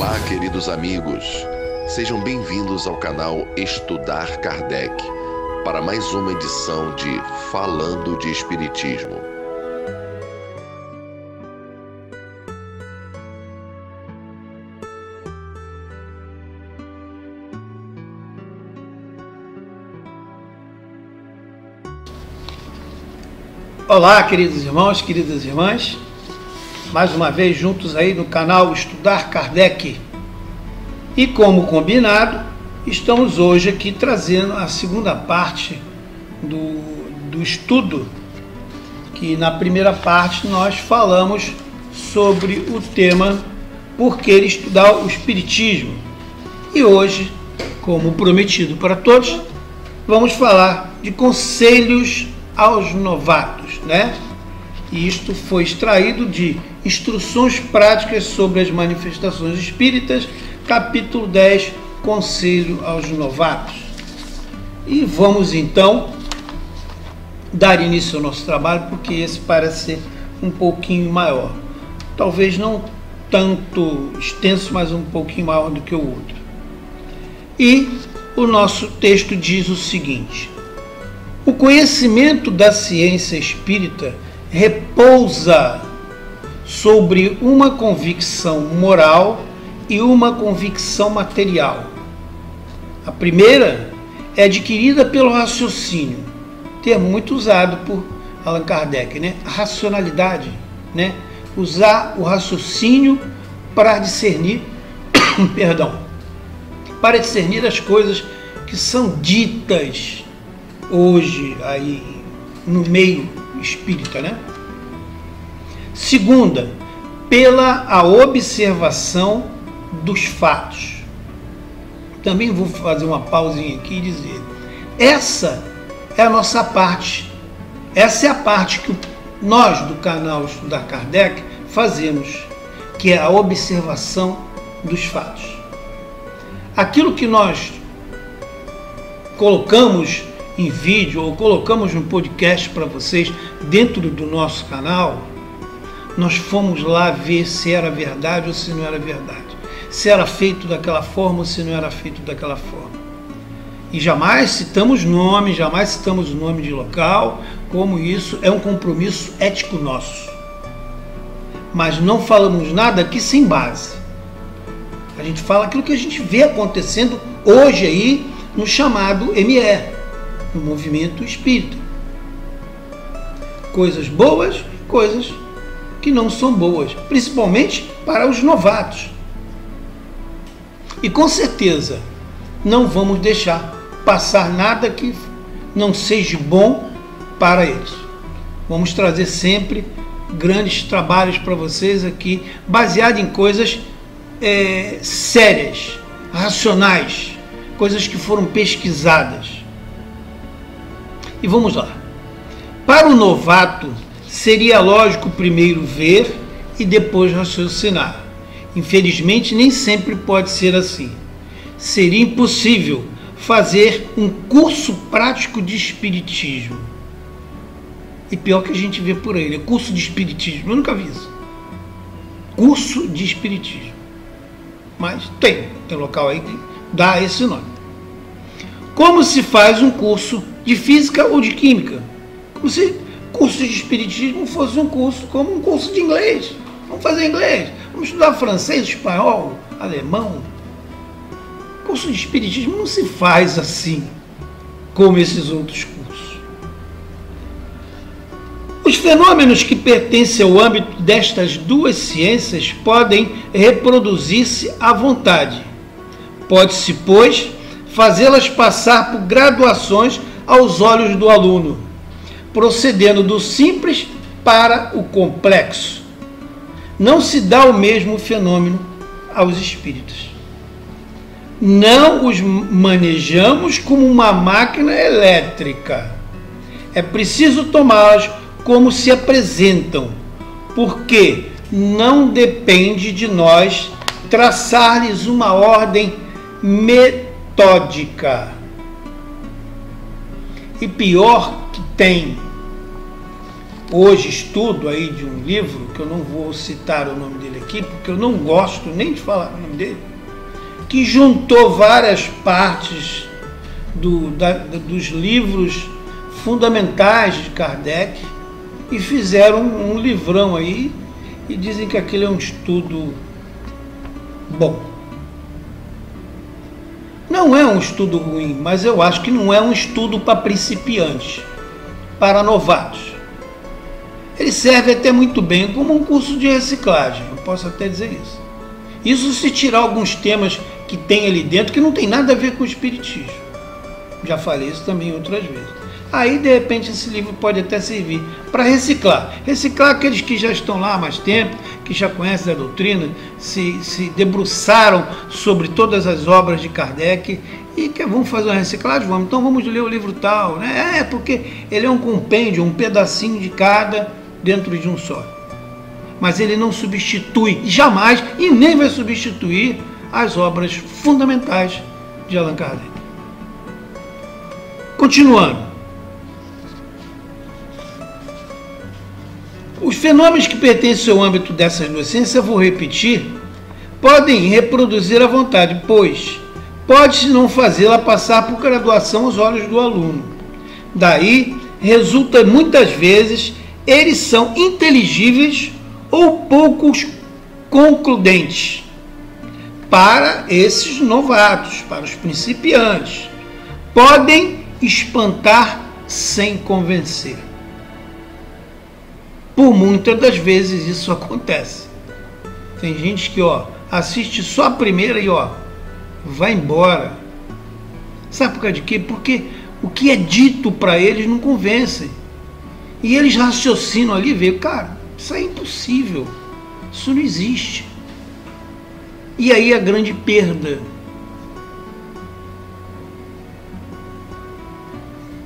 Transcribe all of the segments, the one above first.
Olá, queridos amigos. Sejam bem-vindos ao canal Estudar Kardec para mais uma edição de Falando de Espiritismo. Olá, queridos irmãos, queridas irmãs, mais uma vez juntos aí no canal Estudar Kardec. E como combinado, estamos hoje aqui trazendo a segunda parte do estudo, que na primeira parte nós falamos sobre o tema Por que estudar o Espiritismo. E hoje, como prometido para todos, vamos falar de conselhos aos novatos, né? E isto foi extraído de Instruções Práticas sobre as Manifestações Espíritas, capítulo 10, Conselho aos Novatos. E vamos então dar início ao nosso trabalho, porque esse parece ser um pouquinho maior. Talvez não tanto extenso, mas um pouquinho maior do que o outro. E o nosso texto diz o seguinte: o conhecimento da ciência espírita repousa sobre uma convicção moral e uma convicção material. A primeira é adquirida pelo raciocínio, termo muito usado por Allan Kardec, né? A racionalidade, né? Usar o raciocínio para discernir, para discernir as coisas que são ditas hoje aí no meio espírita, né? Segunda, pela a observação dos fatos. Também vou fazer uma pausinha aqui e dizer: essa é a nossa parte. Essa é a parte que nós do canal Estudar Kardec fazemos, que é a observação dos fatos. Aquilo que nós colocamos em vídeo ou colocamos no podcast para vocês dentro do nosso canal, nós fomos lá ver se era verdade ou se não era verdade, se era feito daquela forma ou se não era feito daquela forma. E jamais citamos nome de local, como isso é um compromisso ético nosso. Mas não falamos nada aqui sem base. A gente fala aquilo que a gente vê acontecendo hoje aí no chamado ME, no movimento espírita. Coisas boas, coisas que não são boas, principalmente para os novatos. E com certeza não vamos deixar passar nada que não seja bom para eles. Vamos trazer sempre grandes trabalhos para vocês aqui, baseado em coisas sérias, racionais, coisas que foram pesquisadas. E vamos lá. Para o novato, seria lógico primeiro ver e depois raciocinar. Infelizmente, nem sempre pode ser assim. Seria impossível fazer um curso prático de espiritismo. E pior que a gente vê por aí, né? Curso de espiritismo. Eu nunca vi isso. Curso de espiritismo. Mas tem local aí que dá esse nome. Como se faz um curso de física ou de química? Como se curso de espiritismo fosse um curso como um curso de inglês. Vamos fazer inglês, vamos estudar francês, espanhol, alemão. Curso de espiritismo não se faz assim como esses outros cursos. Os fenômenos que pertencem ao âmbito destas duas ciências podem reproduzir-se à vontade. Pode-se, pois, fazê-las passar por graduações aos olhos do aluno, procedendo do simples para o complexo. Não se dá o mesmo fenômeno aos espíritos. Não os manejamos como uma máquina elétrica. É preciso tomá-las como se apresentam, porque não depende de nós traçar-lhes uma ordem metódica. E pior que tem hoje estudo aí de um livro, que eu não vou citar o nome dele aqui, aqui, porque eu não gosto nem de falar o nome dele, que juntou várias partes dos livros fundamentais de Kardec e fizeram um livrão aí e dizem que aquilo é um estudo bom. Não é um estudo ruim, mas eu acho que não é um estudo para principiantes, para novatos. Ele serve até muito bem como um curso de reciclagem, eu posso até dizer isso. Isso se tirar alguns temas que tem ali dentro que não tem nada a ver com o espiritismo. Já falei isso também outras vezes. Aí, de repente, esse livro pode até servir para reciclar. Reciclar aqueles que já estão lá há mais tempo, que já conhecem a doutrina, se debruçaram sobre todas as obras de Kardec e que vamos fazer uma reciclagem? Vamos. Então vamos ler o livro tal, né? Porque ele é um compêndio, um pedacinho de cada dentro de um só. Mas ele não substitui, jamais, e nem vai substituir as obras fundamentais de Allan Kardec. Continuando. Os fenômenos que pertencem ao âmbito dessas duas ciências, eu vou repetir, podem reproduzir à vontade, pois pode-se não fazê-la passar por graduação aos olhos do aluno. Daí, resulta muitas vezes, eles são inteligíveis ou poucos concludentes para esses novatos, para os principiantes. Podem espantar sem convencer. Por muitas das vezes isso acontece. Tem gente que assiste só a primeira e vai embora. Sabe por causa de quê? Porque o que é dito para eles não convence. E eles raciocinam ali e veem, cara, isso é impossível. Isso não existe. E aí a grande perda.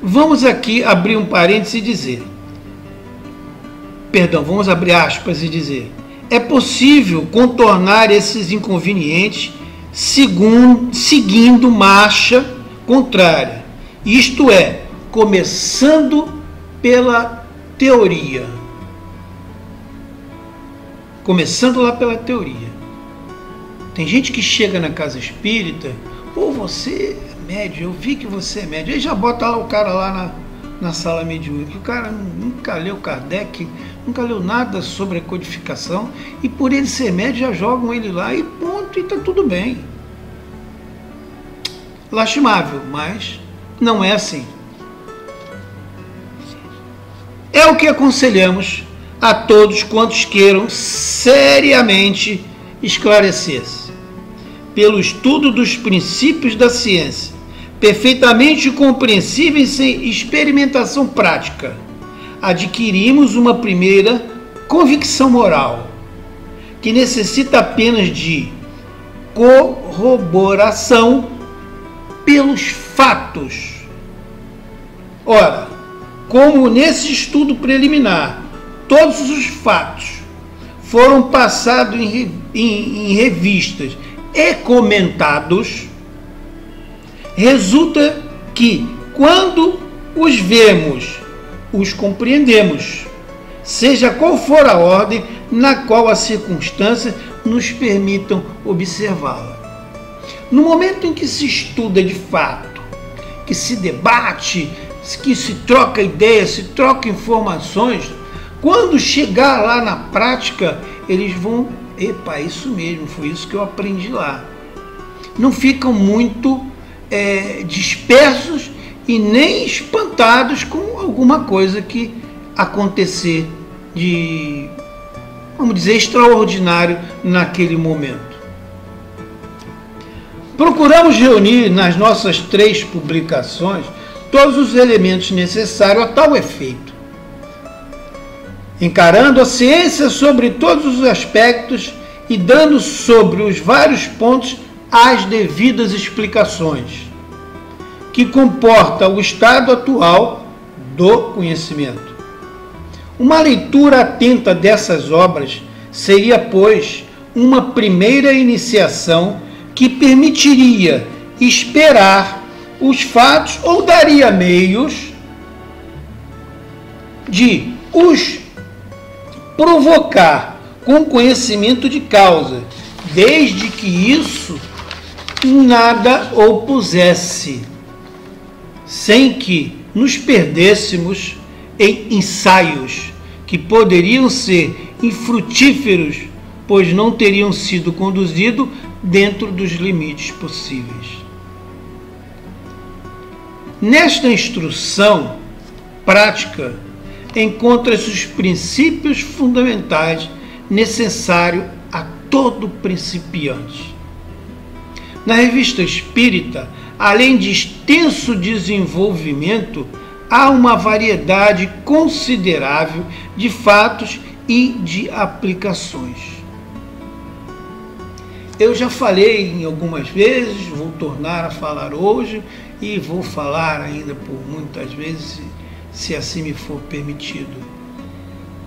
Vamos aqui abrir um parênteses e dizer... vamos abrir aspas e dizer: é possível contornar esses inconvenientes seguindo marcha contrária, isto é, começando pela teoria. Começando lá pela teoria. Tem gente que chega na casa espírita, você é médium, eu vi que você é médium, aí já bota lá o cara lá na sala mediúnica. O cara nunca leu Kardec, nunca leu nada sobre a codificação, e por ele ser médio já jogam ele lá e ponto, e está tudo bem. Lastimável, mas não é assim. É o que aconselhamos a todos quantos queiram seriamente esclarecer-se, pelo estudo dos princípios da ciência, perfeitamente compreensíveis sem experimentação prática, adquirimos uma primeira convicção moral, que necessita apenas de corroboração pelos fatos. Ora, como nesse estudo preliminar, todos os fatos foram passados em revistas e comentados, resulta que, quando os vemos, os compreendemos, seja qual for a ordem na qual as circunstâncias nos permitam observá-la. No momento em que se estuda de fato, que se debate, que se troca ideias, se troca informações, quando chegar lá na prática, eles vão, epa, isso mesmo, foi isso que eu aprendi lá. Não ficam muito dispersos e nem espantados com alguma coisa que acontecer de, vamos dizer, extraordinário naquele momento. Procuramos reunir nas nossas 3 publicações todos os elementos necessários a tal efeito, encarando a ciência sobre todos os aspectos e dando sobre os vários pontos as devidas explicações, que comporta o estado atual do conhecimento. Uma leitura atenta dessas obras seria, pois, uma primeira iniciação que permitiria esperar os fatos ou daria meios de os provocar com conhecimento de causa, desde que isso nada opusesse, sem que nos perdêssemos em ensaios que poderiam ser infrutíferos, pois não teriam sido conduzidos dentro dos limites possíveis. Nesta instrução prática, encontram-se os princípios fundamentais necessários a todo principiante. Na Revista Espírita, além de extenso desenvolvimento, há uma variedade considerável de fatos e de aplicações. Eu já falei em algumas vezes, vou tornar a falar hoje e vou falar ainda por muitas vezes, se assim me for permitido.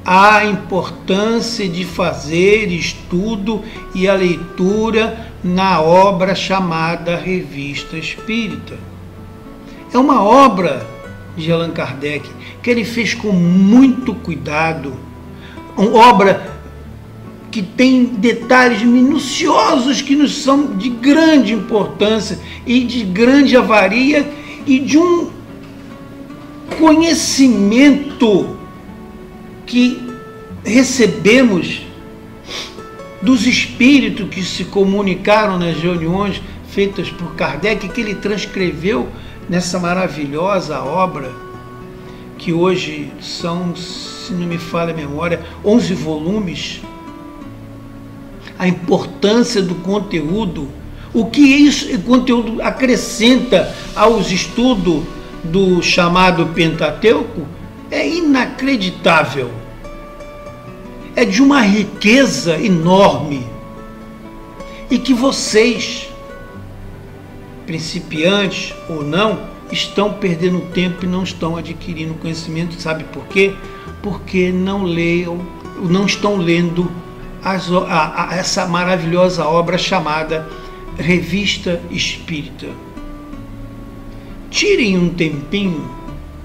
A importância de fazer estudo e a leitura na obra chamada Revista Espírita. É uma obra de Allan Kardec que ele fez com muito cuidado, uma obra que tem detalhes minuciosos que nos são de grande importância e de grande avaria e de um conhecimento que recebemos dos espíritos que se comunicaram nas reuniões feitas por Kardec, que ele transcreveu nessa maravilhosa obra, que hoje são, se não me falha a memória, 11 volumes. A importância do conteúdo, o que isso, o conteúdo acrescenta aos estudos do chamado Pentateuco, é inacreditável. É de uma riqueza enorme. E que vocês, principiantes ou não, estão perdendo tempo e não estão adquirindo conhecimento. Sabe por quê? Porque não estão lendo essa maravilhosa obra chamada Revista Espírita. Tirem um tempinho,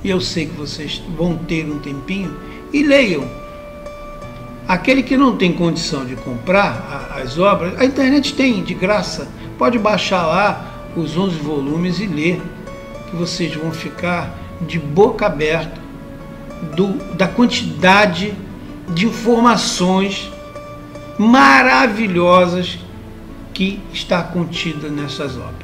e eu sei que vocês vão ter um tempinho, e leiam. Aquele que não tem condição de comprar as obras, a internet tem de graça, pode baixar lá os 11 volumes e ler, que vocês vão ficar de boca aberta da quantidade de informações maravilhosas que está contida nessas obras.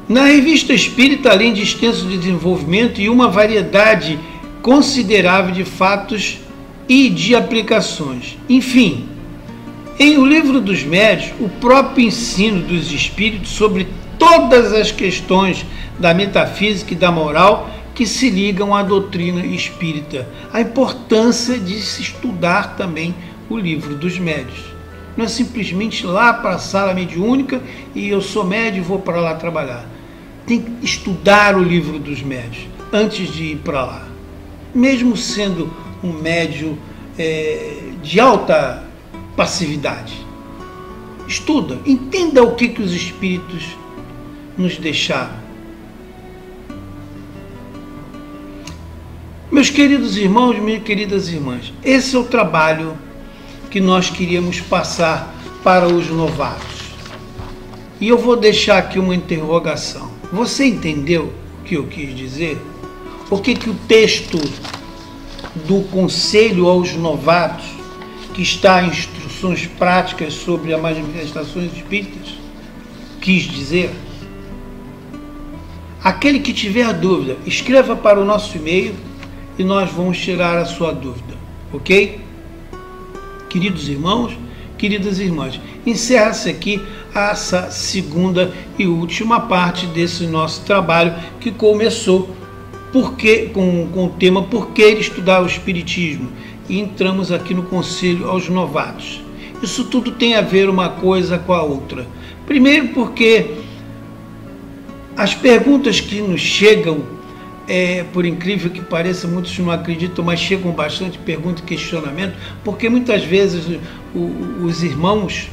Na Revista Espírita, além de extenso desenvolvimento e uma variedade considerável de fatos e de aplicações. Enfim, em O Livro dos Médiuns, o próprio ensino dos espíritos sobre todas as questões da metafísica e da moral que se ligam à doutrina espírita. A importância de se estudar também o Livro dos Médiuns. Não é simplesmente ir lá para a sala mediúnica e eu sou médium e vou para lá trabalhar. Tem que estudar o Livro dos Médiuns antes de ir para lá. Mesmo sendo um médium de alta passividade. Estuda, entenda o que os espíritos nos deixaram. Meus queridos irmãos, minhas queridas irmãs, esse é o trabalho que nós queríamos passar para os novatos. E eu vou deixar aqui uma interrogação. Você entendeu o que eu quis dizer? O que o texto do Conselho aos Novatos, que está em instruções práticas sobre as manifestações espíritas, quis dizer? Aquele que tiver dúvida, escreva para o nosso e-mail e nós vamos tirar a sua dúvida, ok? Queridos irmãos, queridas irmãs, encerra-se aqui essa segunda e última parte desse nosso trabalho que começou com o tema Por que estudar o Espiritismo? E entramos aqui no Conselho aos Novatos. Isso tudo tem a ver uma coisa com a outra. Primeiro porque as perguntas que nos chegam, por incrível que pareça, muitos não acreditam, mas chegam bastante perguntas e questionamento, porque muitas vezes os irmãos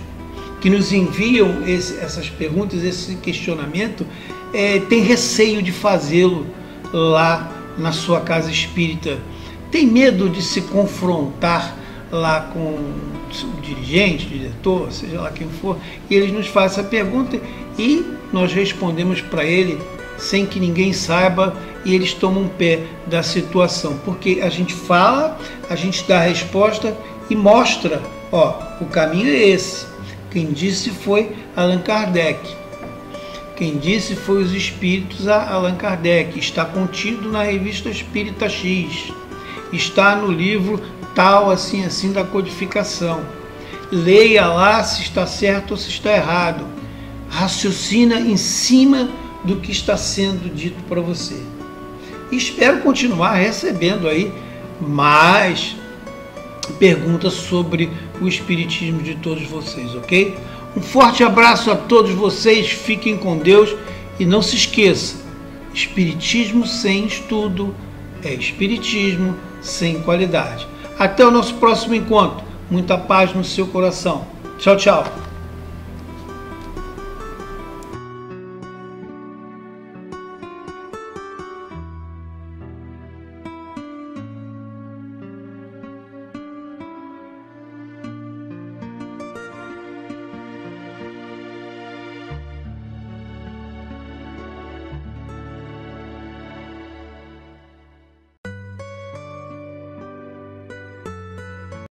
que nos enviam essas perguntas, esse questionamento, têm receio de fazê-lo lá na sua casa espírita, tem medo de se confrontar lá com o dirigente, o diretor, seja lá quem for, e eles nos fazem essa pergunta e nós respondemos para ele sem que ninguém saiba, e eles tomam pé da situação, porque a gente fala, a gente dá a resposta e mostra, ó, o caminho é esse. Quem disse foi Allan Kardec. Quem disse foi os espíritos a Allan Kardec. Está contido na revista Espírita X. Está no livro tal, assim, assim, da codificação. Leia lá se está certo ou se está errado. Raciocina em cima do que está sendo dito para você. E espero continuar recebendo aí mais perguntas sobre o espiritismo de todos vocês, ok? Um forte abraço a todos vocês, fiquem com Deus e não se esqueça, espiritismo sem estudo é espiritismo sem qualidade. Até o nosso próximo encontro, muita paz no seu coração. Tchau, tchau.